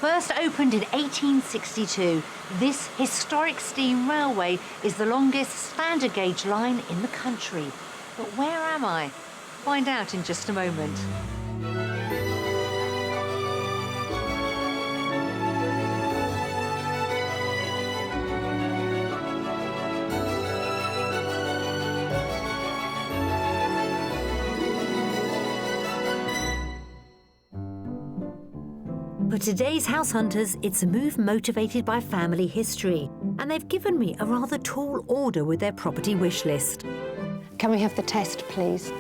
First opened in 1862, this historic steam railway is the longest standard gauge line in the country. But where am I? Find out in just a moment. For today's house hunters, it's a move motivated by family history, and they've given me a rather tall order with their property wish list. Can we have the test, please?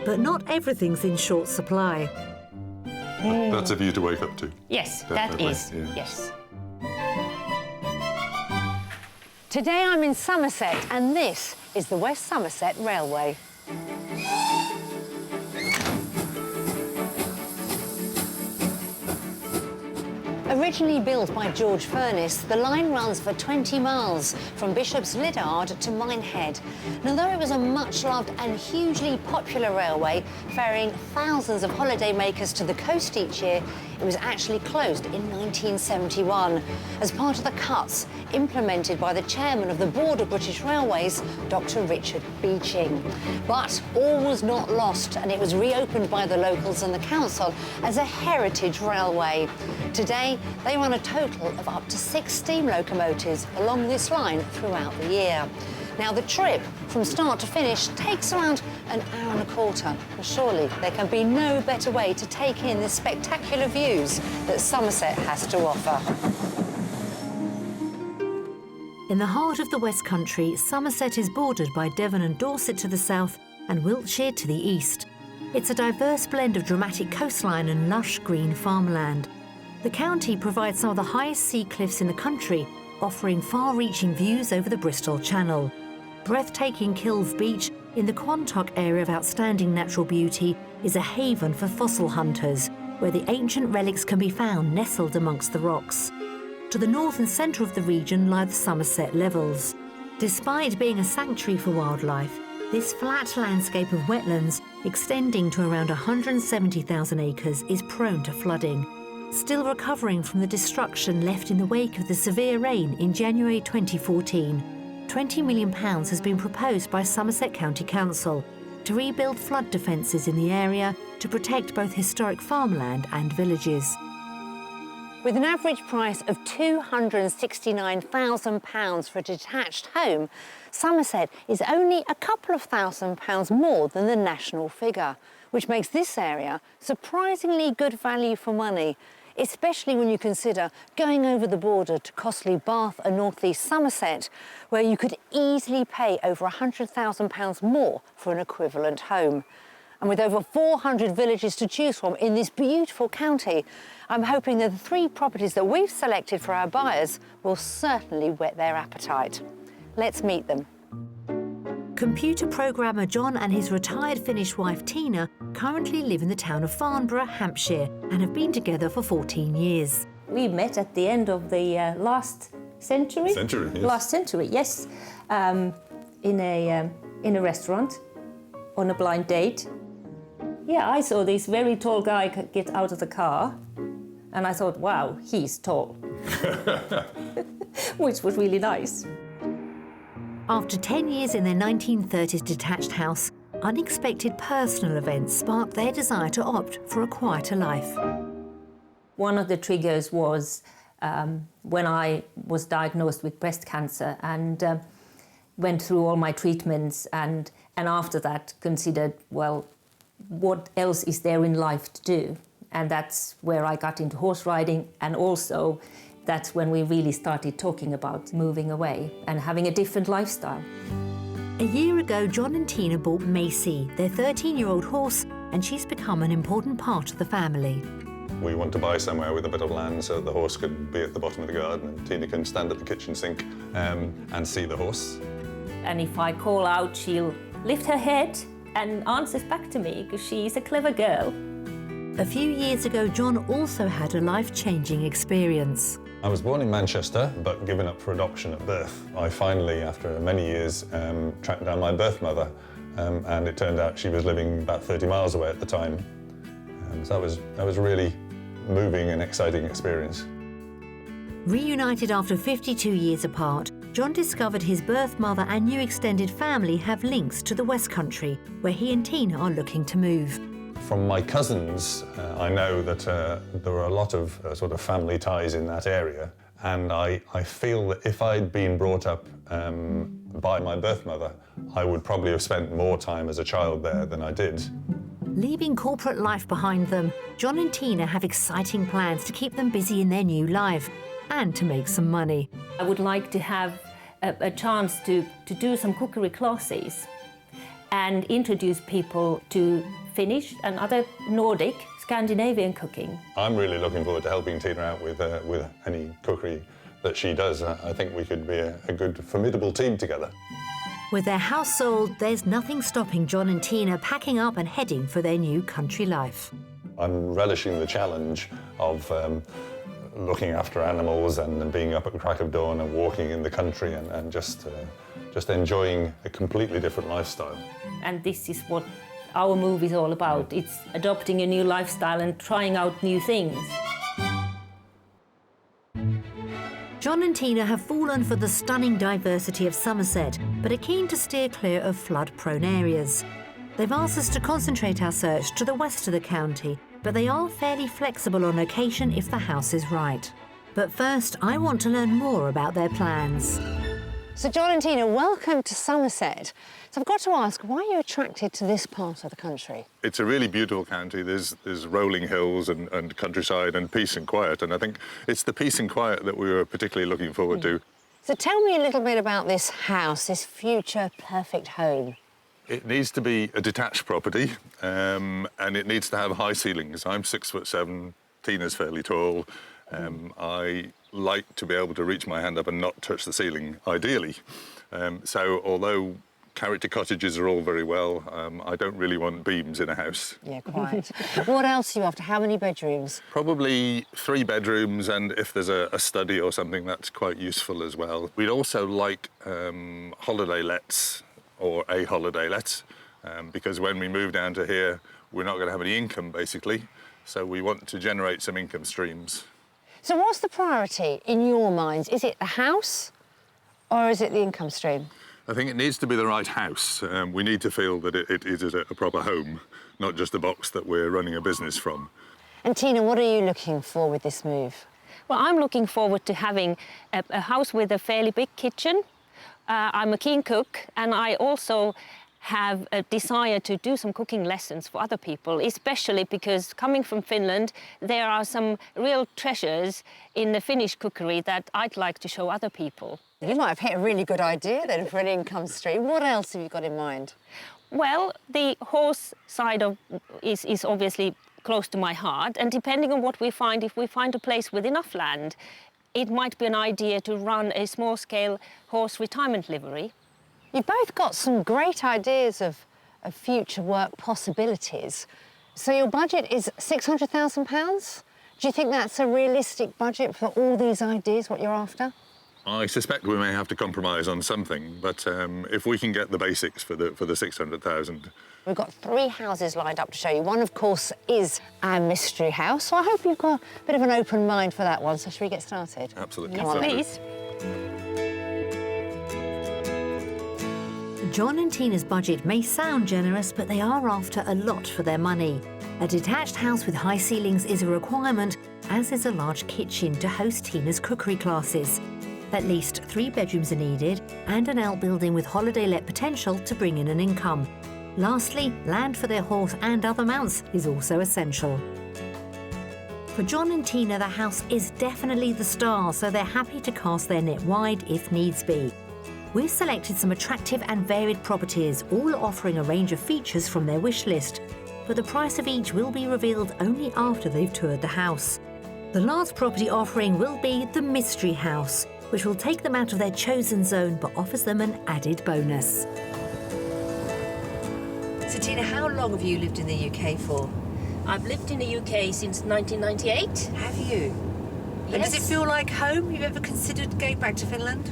But not everything's in short supply. That's a view to wake up to. Yes, Definitely, that is, yeah. yes. Today I'm in Somerset, and this is the West Somerset Railway. Originally built by George Furness, the line runs for 20 miles from Bishop's Lyddard to Minehead. And although it was a much-loved and hugely popular railway, ferrying thousands of holidaymakers to the coast each year, it was actually closed in 1971 as part of the cuts implemented by the chairman of the Board of British Railways, Dr. Richard Beeching. But all was not lost, and it was reopened by the locals and the council as a heritage railway. Today, they run a total of up to 6 steam locomotives along this line throughout the year. Now, the trip from start to finish takes around an hour and a quarter. And surely there can be no better way to take in the spectacular views that Somerset has to offer. In the heart of the West Country, Somerset is bordered by Devon and Dorset to the south and Wiltshire to the east. It's a diverse blend of dramatic coastline and lush green farmland. The county provides some of the highest sea cliffs in the country, offering far-reaching views over the Bristol Channel. Breathtaking Kilve Beach, in the Quantock area of outstanding natural beauty, is a haven for fossil hunters, where the ancient relics can be found nestled amongst the rocks. To the north and centre of the region lie the Somerset Levels. Despite being a sanctuary for wildlife, this flat landscape of wetlands, extending to around 170,000 acres, is prone to flooding. Still recovering from the destruction left in the wake of the severe rain in January 2014, £20 million has been proposed by Somerset County Council to rebuild flood defences in the area to protect both historic farmland and villages. With an average price of £269,000 for a detached home, Somerset is only a couple of £1,000s more than the national figure, which makes this area surprisingly good value for money, especially when you consider going over the border to costly Bath and North East Somerset, where you could easily pay over £100,000 more for an equivalent home. And with over 400 villages to choose from in this beautiful county, I'm hoping that the 3 properties that we've selected for our buyers will certainly whet their appetite. Let's meet them. Computer programmer John and his retired Finnish wife Tina currently live in the town of Farnborough, Hampshire, and have been together for 14 years. We met at the end of the last century. Century, yes. Last century, yes. In a restaurant on a blind date. Yeah, I saw this very tall guy get out of the car, and I thought, wow, he's tall. Which was really nice. After 10 years in their 1930s detached house, unexpected personal events sparked their desire to opt for a quieter life. One of the triggers was when I was diagnosed with breast cancer and went through all my treatments and after that considered, well, what else is there in life to do? And that's where I got into horse riding, and also that's when we really started talking about moving away and having a different lifestyle. A year ago, John and Tina bought Macy, their 13-year-old horse, and she's become an important part of the family. We want to buy somewhere with a bit of land so that the horse could be at the bottom of the garden and Tina can stand at the kitchen sink and see the horse. And if I call out, she'll lift her head and answers back to me because she's a clever girl. A few years ago, John also had a life-changing experience. I was born in Manchester, but given up for adoption at birth. I finally, after many years, tracked down my birth mother, and it turned out she was living about 30 miles away at the time. So that was really moving and exciting experience. Reunited after 52 years apart, John discovered his birth mother and new extended family have links to the West Country, where he and Tina are looking to move. From my cousins, I know that there are a lot of sort of family ties in that area, and I feel that if I'd been brought up by my birth mother, I would probably have spent more time as a child there than I did. Leaving corporate life behind them, John and Tina have exciting plans to keep them busy in their new life and to make some money. I would like to have a chance to do some cookery classes and introduce people to Finnish and other Nordic, Scandinavian cooking. I'm really looking forward to helping Tina out with any cookery that she does. I think we could be a good, formidable team together. With their house sold, there's nothing stopping John and Tina packing up and heading for their new country life. I'm relishing the challenge of looking after animals and being up at the crack of dawn and walking in the country and just enjoying a completely different lifestyle. And this is what our move is all about. It's adopting a new lifestyle and trying out new things. John and Tina have fallen for the stunning diversity of Somerset, but are keen to steer clear of flood-prone areas. They've asked us to concentrate our search to the west of the county, but they are fairly flexible on location if the house is right. But first, I want to learn more about their plans. So John and Tina, welcome to Somerset. So I've got to ask, why are you attracted to this part of the country? It's a really beautiful county. There's rolling hills and countryside and peace and quiet. And I think it's the peace and quiet that we were particularly looking forward to. So tell me a little bit about this house, this future perfect home. It needs to be a detached property, and it needs to have high ceilings. I'm 6'7", Tina's fairly tall. I like to be able to reach my hand up and not touch the ceiling, ideally. So although character cottages are all very well, I don't really want beams in a house. Yeah, quite. What else are you after? How many bedrooms? Probably 3 bedrooms, and if there's a study or something, that's quite useful as well. We'd also like holiday lets or a holiday let, because when we move down to here, we're not going to have any income, basically. So we want to generate some income streams. So what's the priority in your minds? Is it the house or is it the income stream? I think it needs to be the right house. We need to feel that it is a proper home, not just a box that we're running a business from. And Tina, what are you looking for with this move? Well, I'm looking forward to having a house with a fairly big kitchen. I'm a keen cook, and I also have a desire to do some cooking lessons for other people, especially because coming from Finland, there are some real treasures in the Finnish cookery that I'd like to show other people. You might have hit a really good idea then for an income stream. What else have you got in mind? Well, the horse side is obviously close to my heart, and depending on what we find, if we find a place with enough land, it might be an idea to run a small-scale horse retirement livery. You've both got some great ideas of future work possibilities. So your budget is £600,000? Do you think that's a realistic budget for all these ideas, what you're after? I suspect we may have to compromise on something, but if we can get the basics for the 600,000. We've got 3 houses lined up to show you. One, of course, is our mystery house. So I hope you've got a bit of an open mind for that one. So should we get started? Absolutely. Come on, Please. John and Tina's budget may sound generous, but they are after a lot for their money. A detached house with high ceilings is a requirement, as is a large kitchen to host Tina's cookery classes. At least 3 bedrooms are needed, and an outbuilding with holiday let potential to bring in an income. Lastly, land for their horse and other mounts is also essential. For John and Tina, the house is definitely the star, so they're happy to cast their net wide if needs be. We've selected some attractive and varied properties, all offering a range of features from their wish list, but the price of each will be revealed only after they've toured the house. The last property offering will be the Mystery House, which will take them out of their chosen zone but offers them an added bonus. So Tina, how long have you lived in the UK for? I've lived in the UK since 1998. Have you? And does it feel like home? Have you ever considered going back to Finland?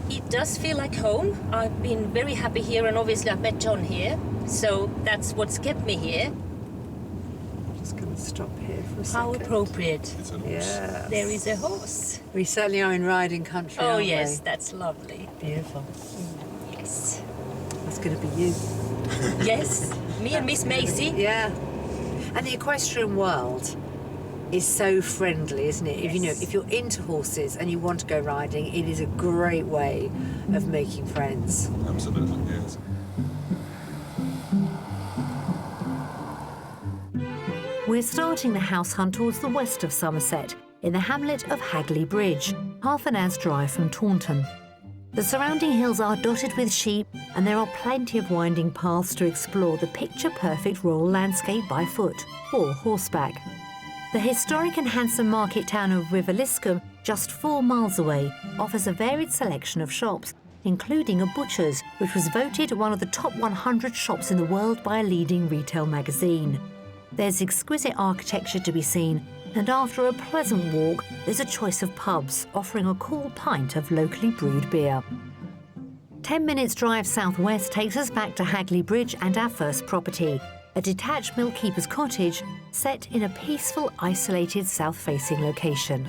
It does feel like home. I've been very happy here, and obviously I've met John here, so that's what's kept me here. Just going to stop here for a second. How appropriate. It's an horse. Yeah. There is a horse. We certainly are in riding country, Oh, aren't yes, we? that's lovely. Beautiful. Yes. That's going to be you. Yes, me and Miss Macy. Yeah. And the equestrian world is so friendly, isn't it? Yes. If you're into horses and you want to go riding, it is a great way of making friends. Absolutely, yes. We're starting the house hunt towards the west of Somerset, in the hamlet of Hagley Bridge, half an hour's drive from Taunton. The surrounding hills are dotted with sheep, and there are plenty of winding paths to explore the picture-perfect rural landscape by foot or horseback. The historic and handsome market town of Wiveliscombe, just 4 miles away, offers a varied selection of shops, including a butcher's, which was voted one of the top 100 shops in the world by a leading retail magazine. There's exquisite architecture to be seen, and after a pleasant walk, there's a choice of pubs offering a cool pint of locally brewed beer. 10 minutes drive southwest takes us back to Hagley Bridge and our first property, a detached mill keeper's cottage set in a peaceful, isolated south-facing location.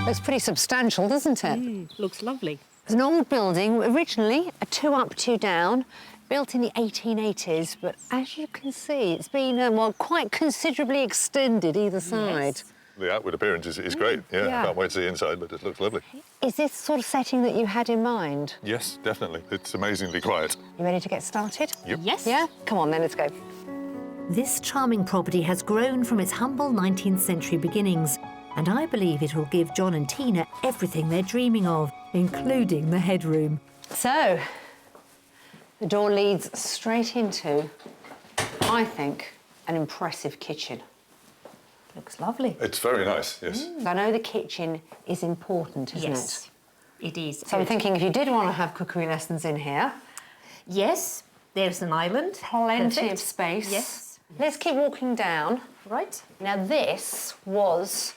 Looks pretty substantial, doesn't it? Looks lovely. It's an old building, originally a 2 up, 2 down, built in the 1880s, but as you can see, it's been, well, quite considerably extended either side. The outward appearance is great. Yeah, Yeah. I can't wait to see inside, but it looks lovely. Is this the sort of setting that you had in mind? Yes, definitely. It's amazingly quiet. You ready to get started? Yep. Yes. Yeah? Come on then, let's go. This charming property has grown from its humble 19th century beginnings, and I believe it will give John and Tina everything they're dreaming of, including the headroom. So, the door leads straight into, I think, an impressive kitchen. Looks lovely. It's very nice, yes. I know the kitchen is important, isn't Yes, it is. it? So I'm thinking if you did want to have cookery lessons in here, Yes, there's an island. plenty Perfect. of space. Yes. Let's keep walking down. Right. Now this was,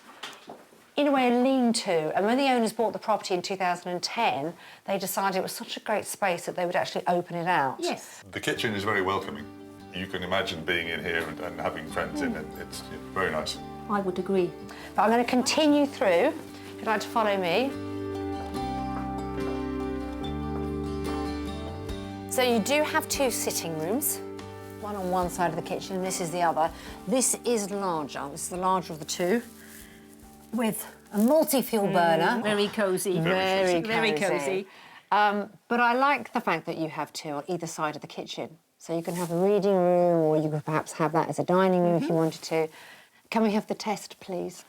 in a way, a lean-to, and when the owners bought the property in 2010, they decided it was such a great space that they would actually open it out. Yes. The kitchen is very welcoming. You can imagine being in here and having friends in it. It's very nice. I would agree. But I'm going to continue through, if you'd like to follow me. So you do have 2 sitting rooms, one on one side of the kitchen and this is the other. This is larger, this is the larger of the 2, with a multi-fuel burner. Very cosy. Very Very cosy. cosy. But I like the fact that you have 2 on either side of the kitchen. So you can have a reading room, or you could perhaps have that as a dining room if you wanted to. Can we have the test, please?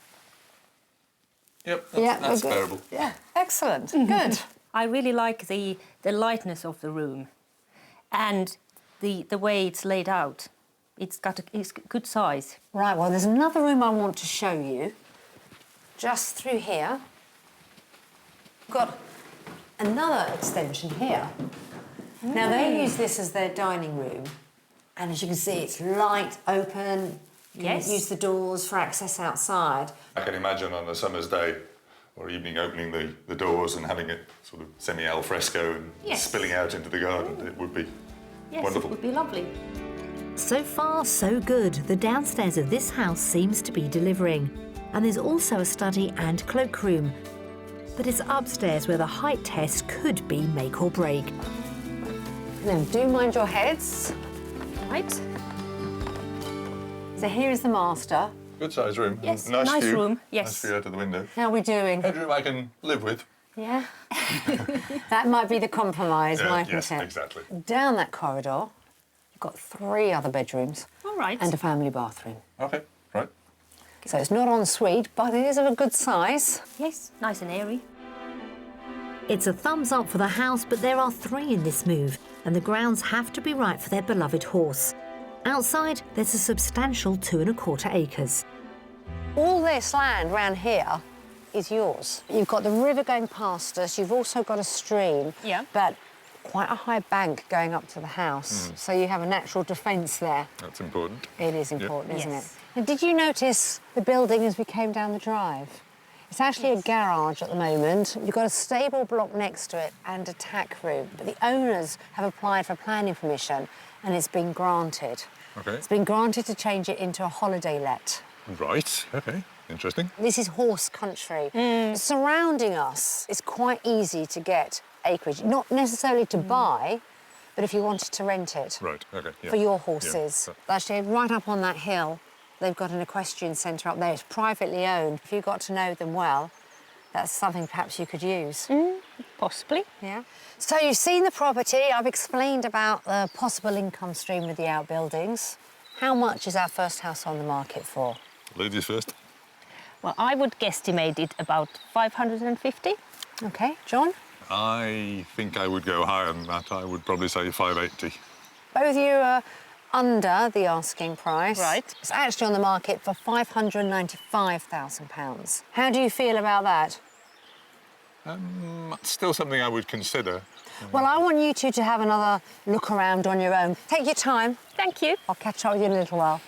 Yep, Yeah, that's we're good. bearable. Yeah, excellent, good. I really like the lightness of the room and the way it's laid out. It's good size. Right, well, there's another room I want to show you. Just through here. We've got another extension here. Now, they use this as their dining room. And as you can see, it's light, open. You can Yes. use the doors for access outside. I can imagine on a summer's day or evening opening the doors and having it sort of semi-al fresco and Yes. spilling out into the garden. It would be Yes, wonderful. it would be lovely. So far, so good. The downstairs of this house seems to be delivering. And there's also a study and cloakroom. But it's upstairs where the height test could be make or break. Now, do mind your heads. Right? So here is the master. Good sized room. Yes, Nice nice view. room, yes. Nice view out of the window. How are we doing? Bedroom I can live with. Yeah? That might be the compromise, mightn't yes, it? exactly. Down that corridor, you've got 3 other bedrooms All right. and a family bathroom. Okay, right. So it's not en suite, but it is of a good size. Yes, nice and airy. It's a thumbs up for the house, but there are 3 in this move, and the grounds have to be right for their beloved horse. Outside, there's a substantial 2¼ acres. All this land round here is yours. You've got the river going past us, you've also got a stream, Yeah. but quite a high bank going up to the house. So you have a natural defence there. That's important. It is important, isn't Yes. it? Now, did you notice the building as we came down the drive? It's actually a garage at the moment. You've got a stable block next to it and a tack room. But the owners have applied for planning permission and it's been granted. Okay. It's been granted to change it into a holiday let. Right, okay, interesting. This is horse country. Surrounding us, it's quite easy to get acreage, not necessarily to buy, but if you wanted to rent it Right, okay. Yeah. for your horses. Yeah. Actually, right up on that hill, they've got an equestrian centre up there. It's privately owned. If you got to know them well, that's something perhaps you could use. Possibly. Yeah. So you've seen the property. I've explained about the possible income stream with the outbuildings. How much is our first house on the market for? Ladies first. Well, I would guesstimate it about 550. OK, John? I think I would go higher than that. I would probably say 580. Both of you are under the asking price. Right. It's actually on the market for £595,000. How do you feel about that? Still something I would consider. Well, I want you two to have another look around on your own. Take your time. Thank you. I'll catch up with you in a little while.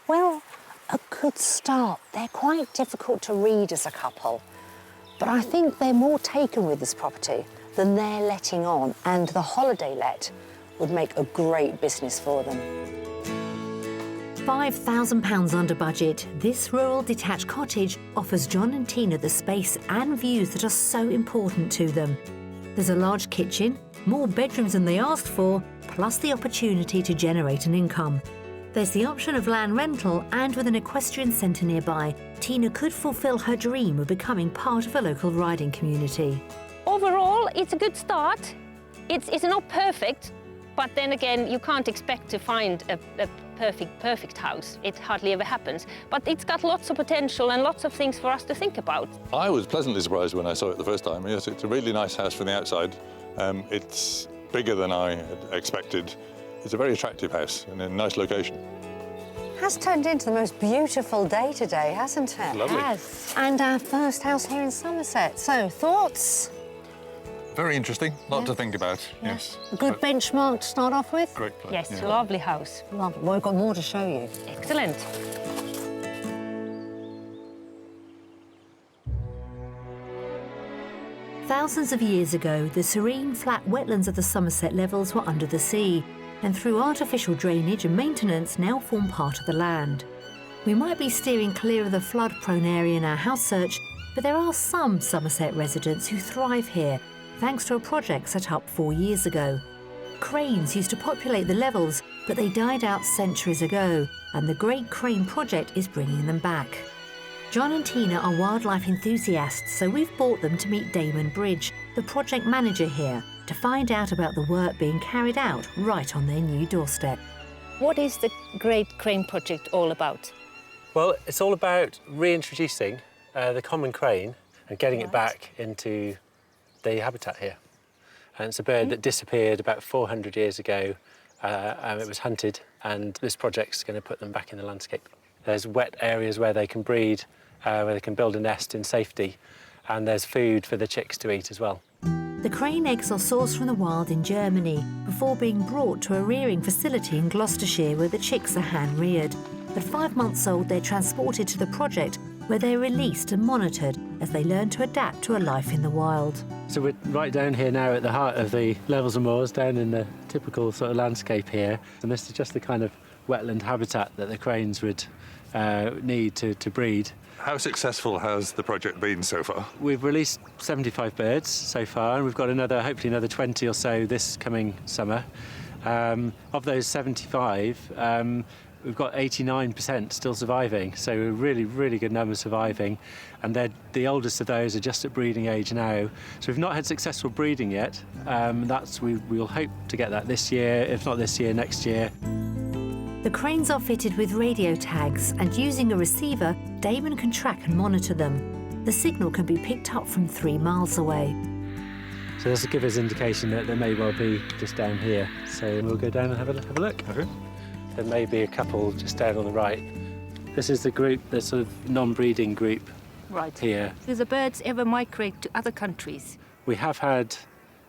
Well, a good start. They're quite difficult to read as a couple, but I think they're more taken with this property than they're letting on, and the holiday let would make a great business for them. £5,000 under budget, this rural detached cottage offers John and Tina the space and views that are so important to them. There's a large kitchen, more bedrooms than they asked for, plus the opportunity to generate an income. There's the option of land rental, and with an equestrian centre nearby, Tina could fulfil her dream of becoming part of a local riding community. Overall, it's a good start. It's not perfect, but then again, you can't expect to find a perfect house. It hardly ever happens. But it's got lots of potential and lots of things for us to think about. I was pleasantly surprised when I saw it the first time. Yes, it's a really nice house from the outside. It's bigger than I had expected. It's a very attractive house in a nice location. Has turned into the most beautiful day today, hasn't it? Lovely. Yes. And our first house here in Somerset. So, thoughts? Very interesting. Lot to think about, yes. A good benchmark to start off with? Great place. Yes, yeah. lovely house. Lovely. Well, we've got more to show you. Excellent. Thousands of years ago, the serene, flat wetlands of the Somerset levels were under the sea, and through artificial drainage and maintenance now form part of the land. We might be steering clear of the flood-prone area in our house search, but there are some Somerset residents who thrive here, thanks to a project set up 4 years ago. Cranes used to populate the levels, but they died out centuries ago, and the Great Crane Project is bringing them back. John and Tina are wildlife enthusiasts, so we've brought them to meet Damon Bridge, the project manager here, to find out about the work being carried out right on their new doorstep. What is the Great Crane Project all about? Well, it's all about reintroducing the common crane and getting it back into the habitat here. And it's a bird that disappeared about 400 years ago. It was hunted, and this project's going to put them back in the landscape. There's wet areas where they can breed, where they can build a nest in safety, and there's food for the chicks to eat as well. The crane eggs are sourced from the wild in Germany before being brought to a rearing facility in Gloucestershire where the chicks are hand-reared. At 5 months old, they're transported to the project where they're released and monitored as they learn to adapt to a life in the wild. So we're right down here now at the heart of the levels and moors, down in the typical sort of landscape here. And this is just the kind of wetland habitat that the cranes would need to breed. How successful has the project been so far? We've released 75 birds so far, and we've got hopefully another 20 or so this coming summer. Of those 75, we've got 89% still surviving, so a really, really good number surviving. And the oldest of those are just at breeding age now. So we've not had successful breeding yet. We'll hope to get that this year, if not this year, next year. The cranes are fitted with radio tags, and using a receiver, Damon can track and monitor them. The signal can be picked up from 3 miles away. So this will give us indication that there may well be just down here. So we'll go down and have a look. Okay. There may be a couple just down on the right. This is the group, the sort of non-breeding group Right. here. Do the birds ever migrate to other countries? We have had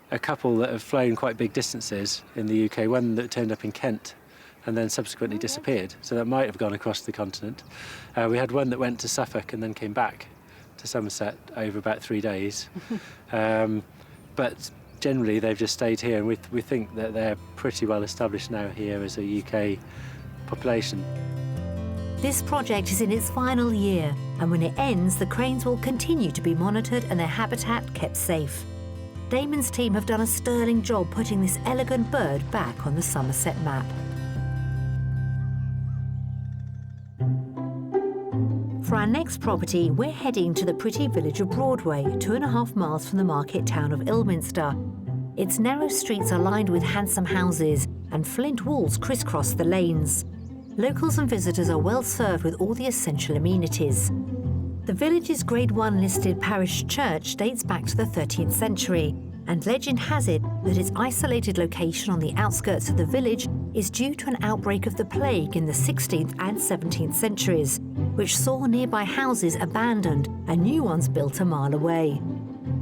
a couple that have flown quite big distances in the UK, one that turned up in Kent and then subsequently disappeared. So that might have gone across the continent. We had one that went to Suffolk and then came back to Somerset over about 3 days. But generally they've just stayed here, and we think that they're pretty well established now here as a UK population. This project is in its final year, and when it ends, the cranes will continue to be monitored and their habitat kept safe. Damon's team have done a sterling job putting this elegant bird back on the Somerset map. For our next property, we're heading to the pretty village of Broadway, 2.5 miles from the market town of Ilminster. Its narrow streets are lined with handsome houses, and flint walls crisscross the lanes. Locals and visitors are well served with all the essential amenities. The village's Grade 1 listed parish church dates back to the 13th century, and legend has it that its isolated location on the outskirts of the village is due to an outbreak of the plague in the 16th and 17th centuries, which saw nearby houses abandoned and new ones built a mile away.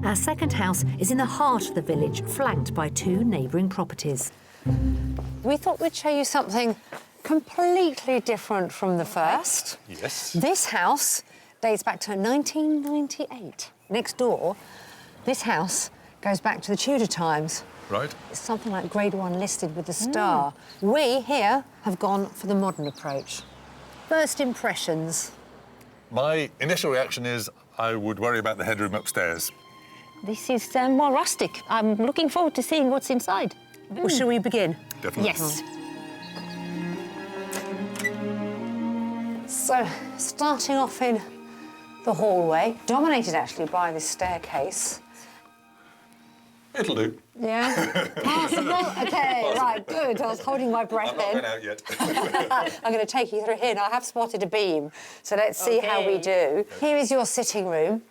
Our second house is in the heart of the village, flanked by 2 neighbouring properties. We thought we'd show you something completely different from the first. Yes. This house dates back to 1998. Next door, this house goes back to the Tudor times. Right. It's something like Grade 1 listed with a star. We here have gone for the modern approach. First impressions. My initial reaction is I would worry about the headroom upstairs. This is more rustic. I'm looking forward to seeing what's inside. Well, shall we begin? Definitely. Yes. So, starting off in the hallway, dominated actually by this staircase. It'll do. Yeah? Possible? OK, right, good. I was holding my breath I'm not in. going out yet. I'm going to take you through here. Now, I have spotted a beam, so let's see how we do. Here is your sitting room.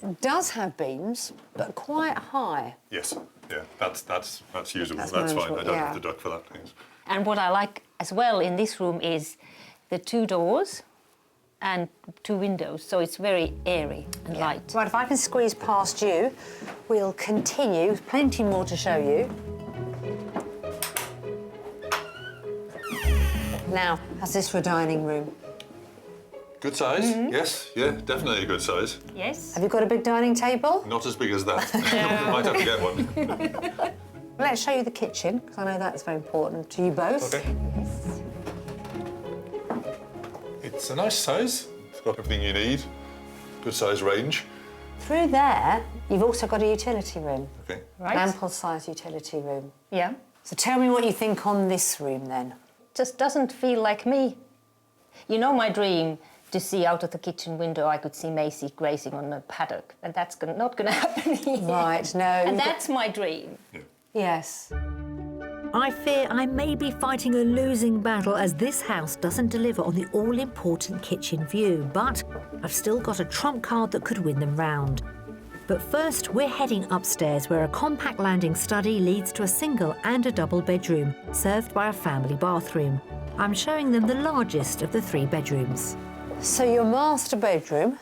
It does have beams, but quite high. Yes, yeah, that's usable. That's That's fine. manageable, I don't yeah. have to duck for that. Yes. And what I like as well in this room is the 2 doors and 2 windows, so it's very airy and light. Right, if I can squeeze past you, we'll continue. There's plenty more to show you. Now, how's this for a dining room? Good size, yes, yeah, definitely a good size. Yes. Have you got a big dining table? Not as big as that. Might have to get one. Let's show you the kitchen, because I know that's very important to you both. Okay. It's a nice size. It's got everything you need. Good size range. Through there, you've also got a utility room. Okay. Right. Ample-sized utility room. Yeah. So tell me what you think on this room, then. Just doesn't feel like me. You know my dream, to see out of the kitchen window, I could see Maisie grazing on a paddock, and that's not going to happen here. Right, no. And that's my dream. Yeah. Yes. I fear I may be fighting a losing battle as this house doesn't deliver on the all-important kitchen view, but I've still got a trump card that could win them round. But first, we're heading upstairs where a compact landing study leads to a single and a double bedroom, served by a family bathroom. I'm showing them the largest of the 3 bedrooms. So your master bedroom,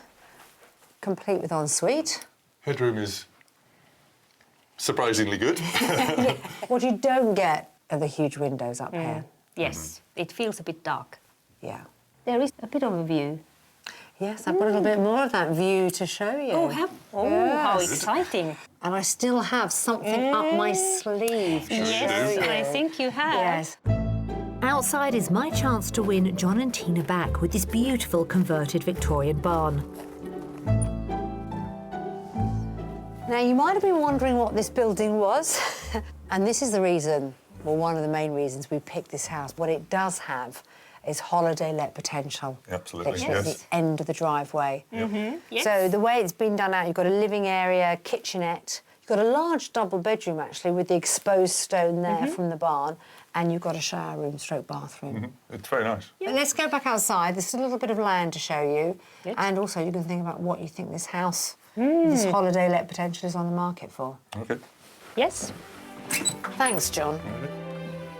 complete with ensuite. Headroom is surprisingly good. What you don't get are the huge windows up here. Yes, it feels a bit dark. Yeah. There is a bit of a view. Yes, I've got a little bit more of that view to show you. How Yes. exciting. And I still have something up my sleeve to show Yes, you. I think you have. Yes. Outside is my chance to win John and Tina back with this beautiful converted Victorian barn. Now, you might have been wondering what this building was, and this is the reason, well, one of the main reasons we picked this house. What it does have is holiday let potential. Absolutely, Literally at yes. the end of the driveway. Yes. So the way it's been done out, you've got a living area, kitchenette, you've got a large double bedroom, actually, with the exposed stone there from the barn, and you've got a shower room stroke bathroom. It's very nice. But let's go back outside. There's a little bit of land to show you. Yes. And also you can think about what you think this house, this holiday let potential is on the market for. Okay. Yes. Thanks, John.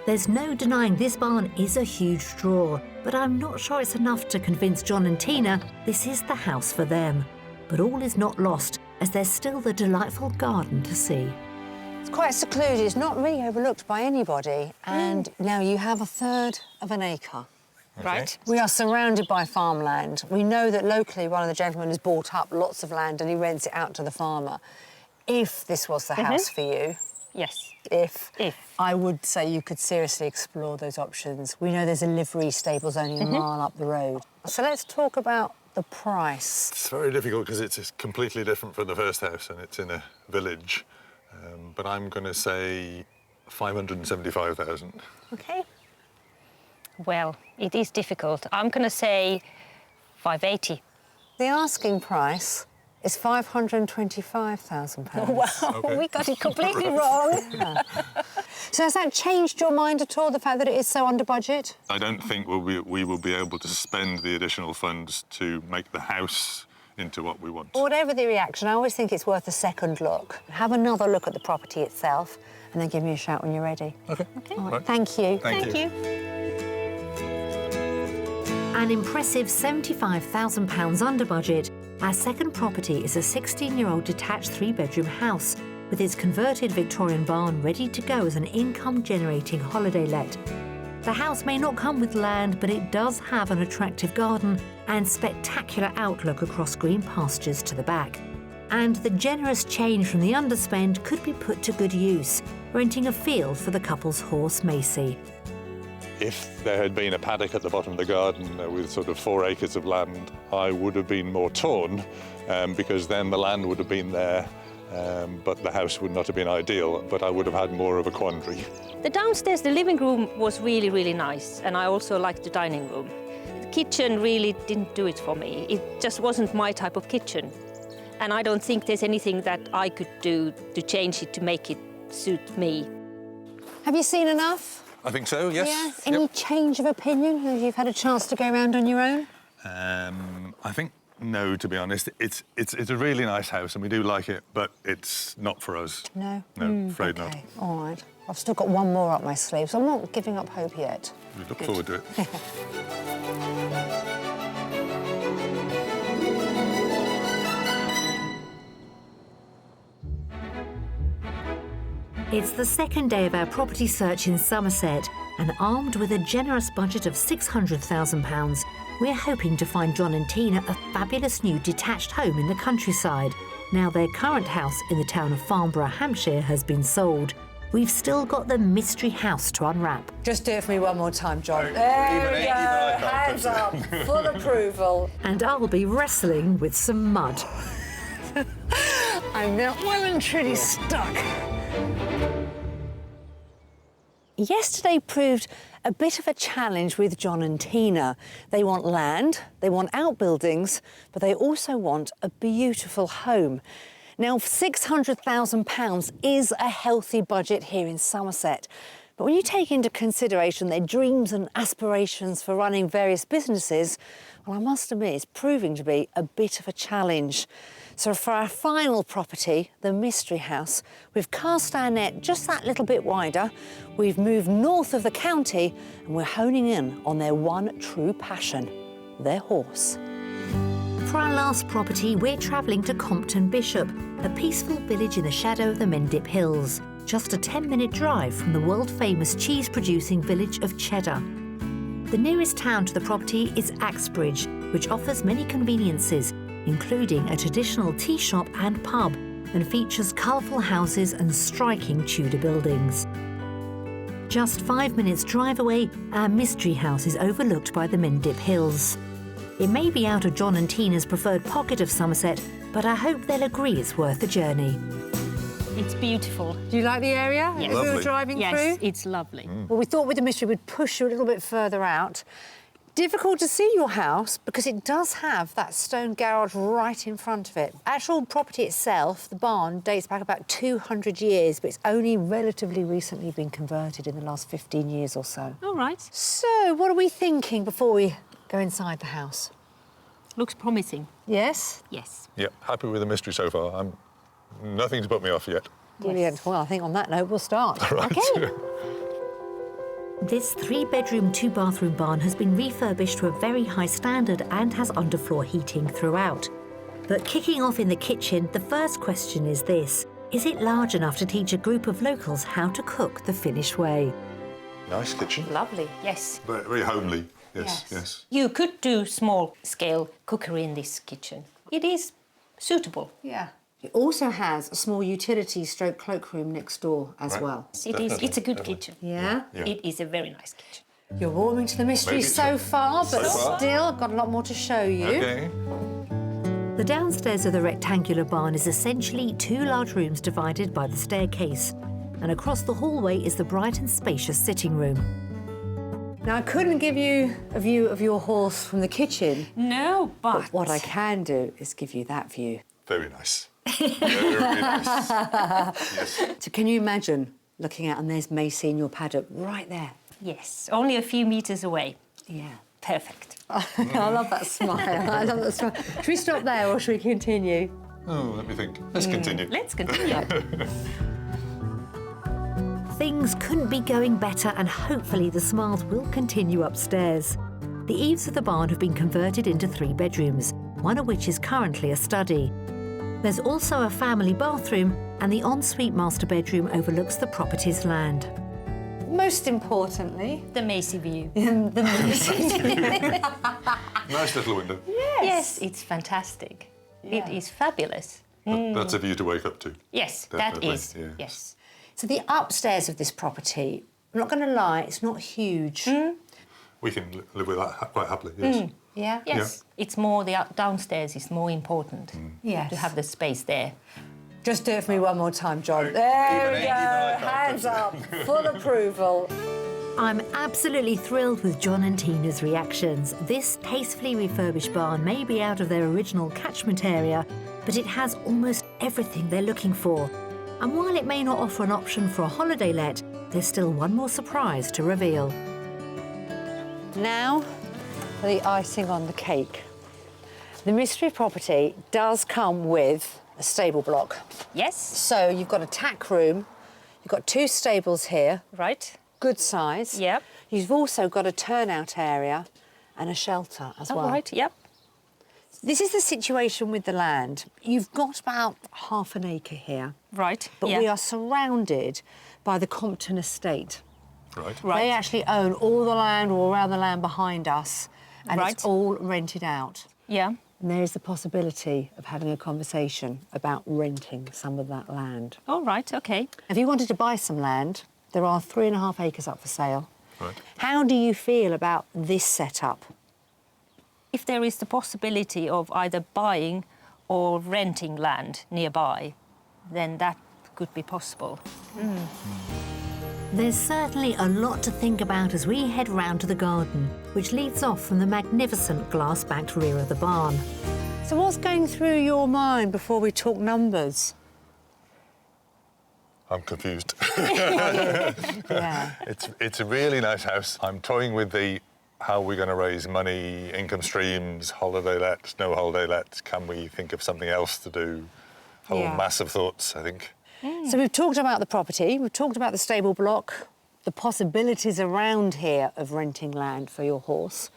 There's no denying this barn is a huge draw, but I'm not sure it's enough to convince John and Tina this is the house for them. But all is not lost, as there's still the delightful garden to see. It's quite secluded. It's not really overlooked by anybody. And now you have 1/3 of an acre. Right. We are surrounded by farmland. We know that locally one of the gentlemen has bought up lots of land and he rents it out to the farmer. If this was the house for you, Yes. If. If. I would say you could seriously explore those options. We know there's a livery stables only a mile up the road. So let's talk about the price. It's very difficult because it's completely different from the first house and it's in a village. But I'm going to say 575,000. Okay. Well, it is difficult. I'm going to say 580. The asking price is £525,000. Wow, we got it completely wrong. Yeah. So has that changed your mind at all, the fact that it is so under budget? I don't think we will be able to spend the additional funds to make the house into what we want. Whatever the reaction, I always think it's worth a second look. Have another look at the property itself and then give me a shout when you're ready. OK. All right. Thank you. Thank you. An impressive £75,000 under budget, our second property is a 16-year-old detached three-bedroom house with its converted Victorian barn ready to go as an income-generating holiday let. The house may not come with land, but it does have an attractive garden and spectacular outlook across green pastures to the back. And the generous change from the underspend could be put to good use, renting a field for the couple's horse Macy. If there had been a paddock at the bottom of the garden with sort of 4 acres of land, I would have been more torn because then the land would have been there, but the house would not have been ideal, but I would have had more of a quandary. The downstairs, the living room was really, really nice, and I also liked the dining room. The kitchen really didn't do it for me. It just wasn't my type of kitchen. And I don't think there's anything that I could do to change it to make it suit me. Have you seen enough? I think so, yes. Yeah. Any change of opinion as you've had a chance to go around on your own? I think no, to be honest. It's a really nice house and we do like it, but it's not for us. No? No, afraid not. OK, all right. I've still got one more up my sleeve, so I'm not giving up hope yet. We look forward to it. It's the second day of our property search in Somerset, and armed with a generous budget of £600,000, we're hoping to find John and Tina a fabulous new detached home in the countryside. Now their current house in the town of Farnborough, Hampshire, has been sold. We've still got the mystery house to unwrap. Just do it for me one more time, John. There we go. Hands up. Full approval. And I'll be wrestling with some mud. I'm now well and truly stuck. Yesterday proved a bit of a challenge with John and Tina. They want land, they want outbuildings, but they also want a beautiful home. Now, £600,000 is a healthy budget here in Somerset. But when you take into consideration their dreams and aspirations for running various businesses, well, I must admit, it's proving to be a bit of a challenge. So for our final property, the Mystery House, we've cast our net just that little bit wider, we've moved north of the county, and we're honing in on their one true passion, their horse. For our last property, we're travelling to Compton Bishop, a peaceful village in the shadow of the Mendip Hills, just a 10-minute drive from the world-famous cheese-producing village of Cheddar. The nearest town to the property is Axbridge, which offers many conveniences, including a traditional tea shop and pub, and features colourful houses and striking Tudor buildings. Just 5 minutes' drive away, our Mystery House is overlooked by the Mendip Hills. It may be out of John and Tina's preferred pocket of Somerset, but I hope they'll agree it's worth the journey. It's beautiful. Do you like the area? Yes. As we were Lovely. driving Yes, through? it's lovely. Well, we thought with the Mystery we'd push you a little bit further out. Difficult to see your house because it does have that stone garage right in front of it. Actual property itself, the barn, dates back about 200 years, but it's only relatively recently been converted in the last 15 years or so. All right. So, what are we thinking before we go inside the house? Looks promising. Yes? Yes. Yeah, happy with the mystery so far. Nothing's put me off yet. Brilliant. Well, I think on that note, we'll start. Right. OK. This 3-bedroom, 2-bathroom barn has been refurbished to a very high standard and has underfloor heating throughout. But kicking off in the kitchen, the first question is this: is it large enough to teach a group of locals how to cook the Finnish way? Nice kitchen. Lovely. Yes. Very, very homely. Yes, yes. You could do small-scale cookery in this kitchen. It is suitable. Yeah. It also has a small utility stroke cloakroom next door as well. It's a good kitchen. Yeah? It is a very nice kitchen. You're warming to the mystery Maybe so far, but so far. still, I've got a lot more to show you. Okay. The downstairs of the rectangular barn is essentially 2 large rooms divided by the staircase, and across the hallway is the bright and spacious sitting room. Now, I couldn't give you a view of your horse from the kitchen, No, but what I can do is give you that view. Very nice. Very nice. Yes. So can you imagine looking out and there's Macy in your paddock right there? Yes, only a few meters away. Yeah. Perfect. I love that smile. I love that smile. Should we stop there or should we continue? Oh, let me think. Let's continue. Let's continue. Things couldn't be going better, and hopefully the smiles will continue upstairs. The eaves of the barn have been converted into 3 bedrooms, one of which is currently a study. There's also a family bathroom, and the ensuite master bedroom overlooks the property's land. Most importantly, The Macy view. the Nice little window. Yes, it's fantastic. It is fabulous. That's a view to wake up to. Yes, Definitely, that is. yes. Yes. So the upstairs of this property, I'm not going to lie, it's not huge. We can live with that quite happily, yes. Yeah? Yes. It's more the downstairs is more important Yes. to have the space there. Just do it for me one more time, John. There we go. Hands up. Full approval. I'm absolutely thrilled with John and Tina's reactions. This tastefully refurbished barn may be out of their original catchment area, but it has almost everything they're looking for. And while it may not offer an option for a holiday let, there's still one more surprise to reveal. Now for the icing on the cake. The mystery property does come with a stable block. Yes. So you've got a tack room, you've got 2 stables here, Right. good size. Yep. You've also got a turnout area and a shelter as well. All right. Yep. This is the situation with the land. You've got about half an acre here, Right. but yeah. we are surrounded by the Compton estate. Right. Right. They actually own all the land or around the land behind us, and Right. it's all rented out. Yeah. And there is the possibility of having a conversation about renting some of that land. All right. Okay. If you wanted to buy some land, there are 3.5 acres up for sale. Right. How do you feel about this setup? If there is the possibility of either buying or renting land nearby, then that could be possible. There's certainly a lot to think about as we head round to the garden, which leads off from the magnificent glass-backed rear of the barn. So what's going through your mind before we talk numbers? I'm confused. Yeah. It's a really nice house. I'm toying with the how we're going to raise money, income streams, holiday lets, no holiday lets. Can we think of something else to do? Whole Yeah. massive thoughts, I think. So we've talked about the property, we've talked about the stable block, the possibilities around here of renting land for your horse.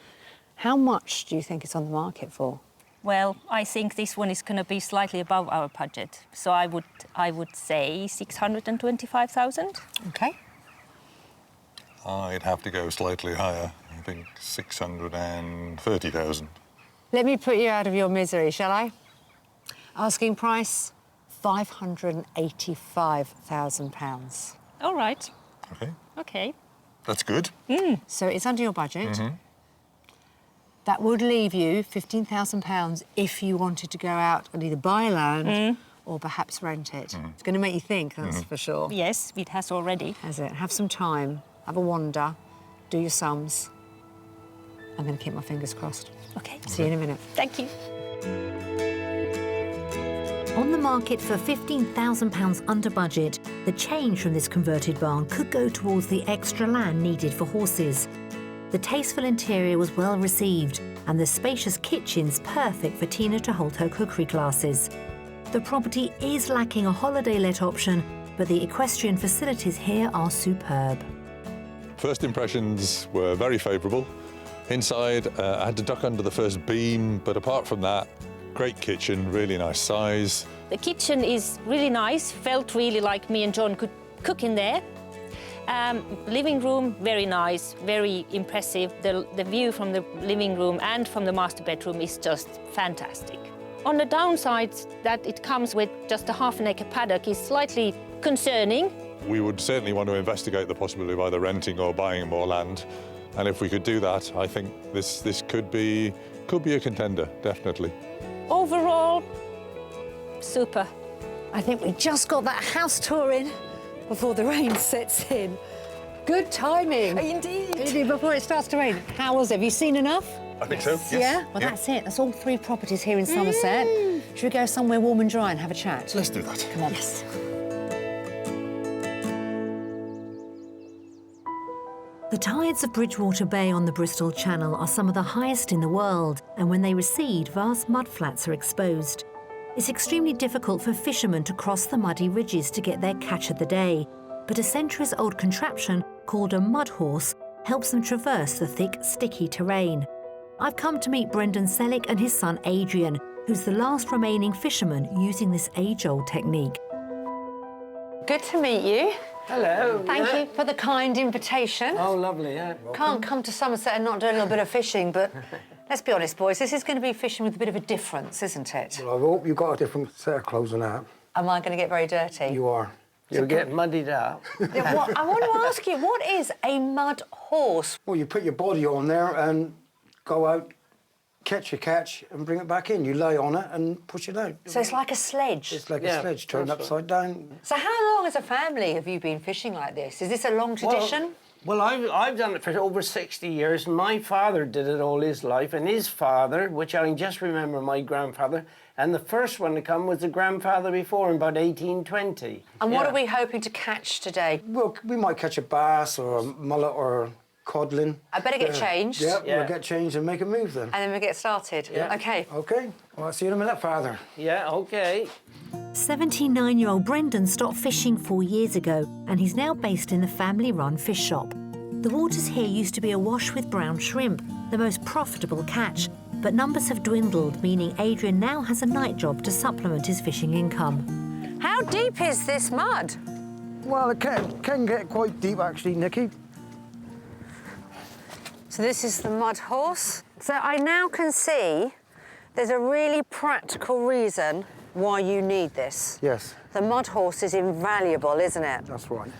How much do you think it's on the market for? Well, I think this one is going to be slightly above our budget, so I would say 625,000. Okay. I'd have to go slightly higher. I think 630,000. Let me put you out of your misery, shall I? Asking price, £585,000. All right. Okay, Okay. that's good. So it's under your budget. That would leave you £15,000 if you wanted to go out and either buy land or perhaps rent it. It's going to make you think, that's for sure. Yes, it has already. Has it? Have some time, have a wander, do your sums. I'm going to keep my fingers crossed. Okay. See you in a minute. Thank you. On the market for £15,000 under budget, the change from this converted barn could go towards the extra land needed for horses. The tasteful interior was well received, and the spacious kitchen's perfect for Tina to hold her cookery classes. The property is lacking a holiday let option, but the equestrian facilities here are superb. First impressions were very favourable. Inside, I had to duck under the first beam, but apart from that, great kitchen, really nice size. The kitchen is really nice, felt really like me and John could cook in there. Living room, very nice, very impressive. The view from the living room and from the master bedroom is just fantastic. On the downside, that it comes with just a half-an-acre paddock is slightly concerning. We would certainly want to investigate the possibility of either renting or buying more land. And if we could do that, I think this could be a contender, definitely. Overall, super. I think we just got that house tour in before the rain sets in. Good timing. Indeed. Before it starts to rain. How was it? Have you seen enough? I think so, yes. Yeah? Well, that's it. That's all 3 properties here in Somerset. Should we go somewhere warm and dry and have a chat? Let's do that. Come on. Yes. The tides of Bridgewater Bay on the Bristol Channel are some of the highest in the world, and when they recede, vast mudflats are exposed. It's extremely difficult for fishermen to cross the muddy ridges to get their catch of the day, but a centuries-old contraption called a mud horse helps them traverse the thick, sticky terrain. I've come to meet Brendan Selleck and his son Adrian, who's the last remaining fisherman using this age-old technique. Good to meet you. Hello. Thank you for the kind invitation. Oh, lovely, yeah. Can't come to Somerset and not do a little bit of fishing, but let's be honest, boys, this is going to be fishing with a bit of a difference, isn't it? Well, I hope you've got a different set of clothes than that. Am I going to get very dirty? You are. You'll get muddied out. Yeah, I want to ask you, what is a mud horse? Well, you put your body on there and go out, catch your catch and bring it back in. You lay on it and push it out. So it's like a sledge? It's like a sledge turned upside down. So how long as a family have you been fishing like this? Is this a long tradition? Well, I've done it for over 60 years. My father did it all his life, and his father, which I can just remember my grandfather, and the first one to come was the grandfather before in about 1820. And what are we hoping to catch today? Well, we might catch a bass or a mullet or codlin. I better get changed. Yeah, we'll get changed and make a move then. And then we get started? Yeah. OK. OK. Well, I'll see you in a minute, Father. Yeah, OK. 79-year-old Brendan stopped fishing 4 years ago, and he's now based in the family-run fish shop. The waters here used to be awash with brown shrimp, the most profitable catch, but numbers have dwindled, meaning Adrian now has a night job to supplement his fishing income. How deep is this mud? Well, it can get quite deep, actually, Nicki. So this is the mud horse. So I now can see there's a really practical reason why you need this. Yes. The mud horse is invaluable, isn't it? That's right.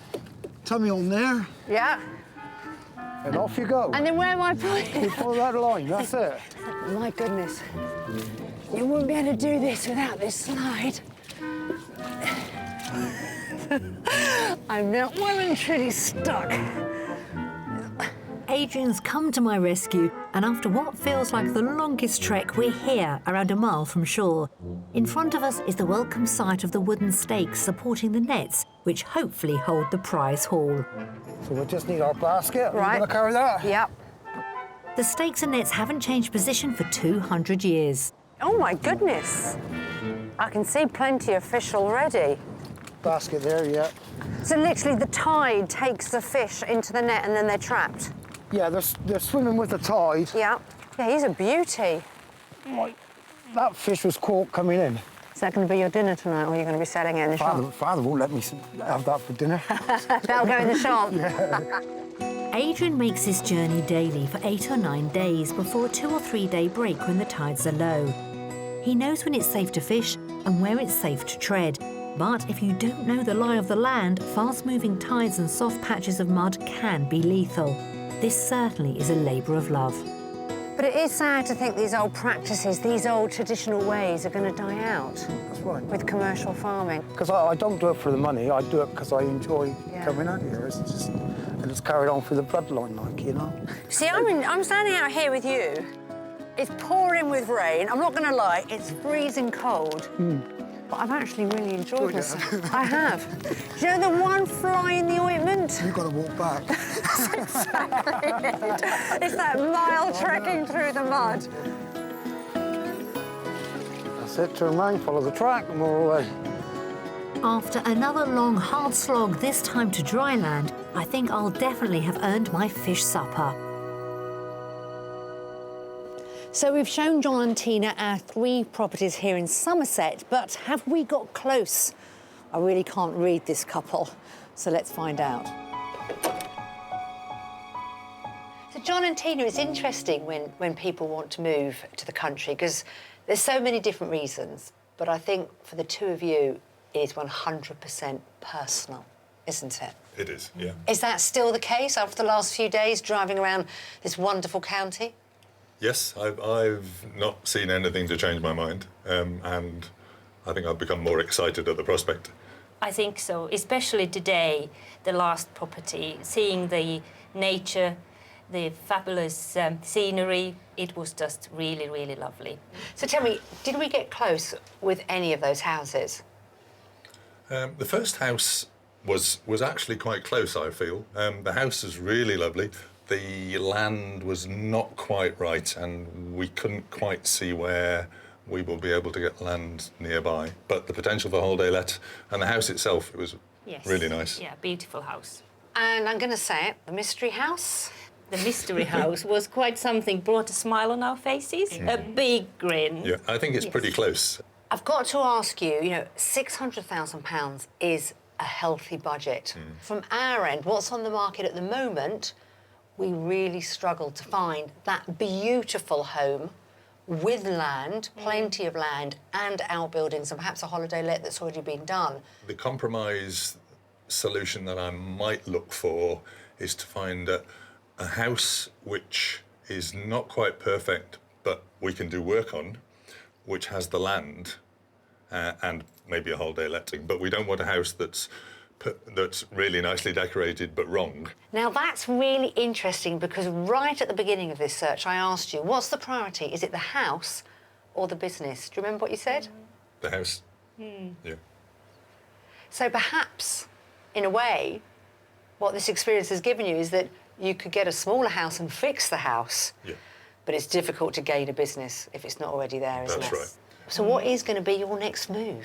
Tummy on there. Yeah. And off you go. And then where am I putting? You follow that line, that's it. My goodness. You wouldn't be able to do this without this slide. I'm now well and truly stuck. Adrian's come to my rescue, and after what feels like the longest trek, we're here, around a mile from shore. In front of us is the welcome sight of the wooden stakes supporting the nets, which hopefully hold the prize haul. So we just need our basket. Right. We're going to carry that. Yep. The stakes and nets haven't changed position for 200 years. Oh, my goodness. I can see plenty of fish already. Basket there, yeah. So literally the tide takes the fish into the net and then they're trapped? Yeah, they're swimming with the tide. Yeah. Yeah, he's a beauty. Right. That fish was caught coming in. Is that going to be your dinner tonight, or are you going to be selling it in the shop? Father won't let me have that for dinner. That'll go in the shop. Yeah. Adrian makes his journey daily for 8 or 9 days before a 2 or 3 day break when the tides are low. He knows when it's safe to fish and where it's safe to tread. But if you don't know the lie of the land, fast-moving tides and soft patches of mud can be lethal. This certainly is a labour of love. But it is sad to think these old practices, these old traditional ways are going to die out. That's right. With commercial farming. Because I don't do it for the money, I do it because I enjoy coming out here. It's just, and it's carried on through the bloodline, like, you know. See, I'm standing out here with you. It's pouring with rain. I'm not going to lie, it's freezing cold. But I've actually really enjoyed this. I have. Do you know the one fly in the ointment? You've got to walk back. That's exactly it. It's that mile trekking through the mud. That's it, turn around, follow the track and we're away. After another long, hard slog, this time to dry land, I think I'll definitely have earned my fish supper. So we've shown John and Tina our 3 properties here in Somerset, but have we got close? I really can't read this couple, so let's find out. So John and Tina, it's interesting when people want to move to the country because There's so many different reasons, but I think for the two of you, it is 100% personal, isn't it? It is, yeah. Is that still the case after the last few days driving around this wonderful county? Yes, I've not seen anything to change my mind, and I think I've become more excited at the prospect. I think so, especially today, the last property, seeing the nature, the fabulous scenery, it was just really, really lovely. So tell me, did we get close with any of those houses? The first house was actually quite close, I feel. The house is really lovely. The land was not quite right, and we couldn't quite see where we will be able to get land nearby. But the potential for holiday let and the house itself, it was really nice. Yeah, beautiful house. And I'm going to say it, the mystery house? The mystery house was quite something, brought a smile on our faces, a big grin. Yeah, I think it's pretty close. I've got to ask you, you know, £600,000 is a healthy budget. From our end, what's on the market at the moment, we really struggle to find that beautiful home with land, plenty of land, and outbuildings, and perhaps a holiday let that's already been done. The compromise solution that I might look for is to find a house which is not quite perfect, but we can do work on, which has the land and maybe a holiday letting. But we don't want a house that's really nicely decorated but wrong. Now that's really interesting because right at the beginning of this search I asked you, what's the priority? Is it the house or the business? Do you remember what you said? The house, yeah. So perhaps, in a way, what this experience has given you is that you could get a smaller house and fix the house. Yeah. But it's difficult to gain a business if it's not already there, isn't it? That's right. So what is going to be your next move?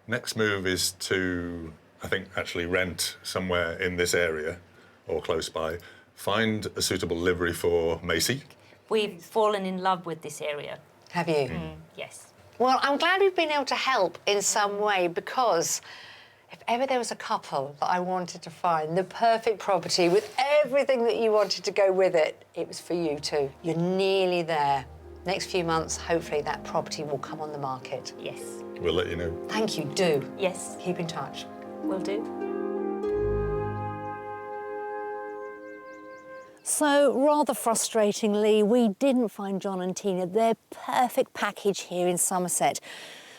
Next move is to, I think, actually rent somewhere in this area or close by, find a suitable livery for Macy. We've fallen in love with this area. Have you? Yes. Well, I'm glad we've been able to help in some way because if ever there was a couple that I wanted to find the perfect property with everything that you wanted to go with it, it was for you two. You're nearly there. Next few months, hopefully that property will come on the market. Yes. We'll let you know. Thank you, do. Yes. Keep in touch. Will do. So, rather frustratingly, we didn't find John and Tina their perfect package here in Somerset.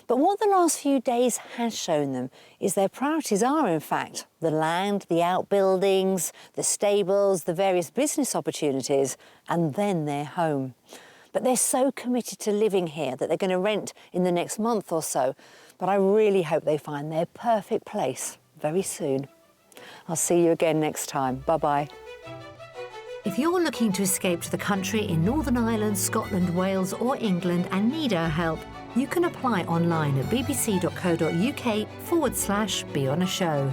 But what the last few days has shown them is their priorities are, in fact, the land, the outbuildings, the stables, the various business opportunities, and then their home. But they're so committed to living here that they're going to rent in the next month or so. But I really hope they find their perfect place very soon. I'll see you again next time. Bye-bye. If you're looking to escape to the country in Northern Ireland, Scotland, Wales or England and need our help, you can apply online at bbc.co.uk/be on a show.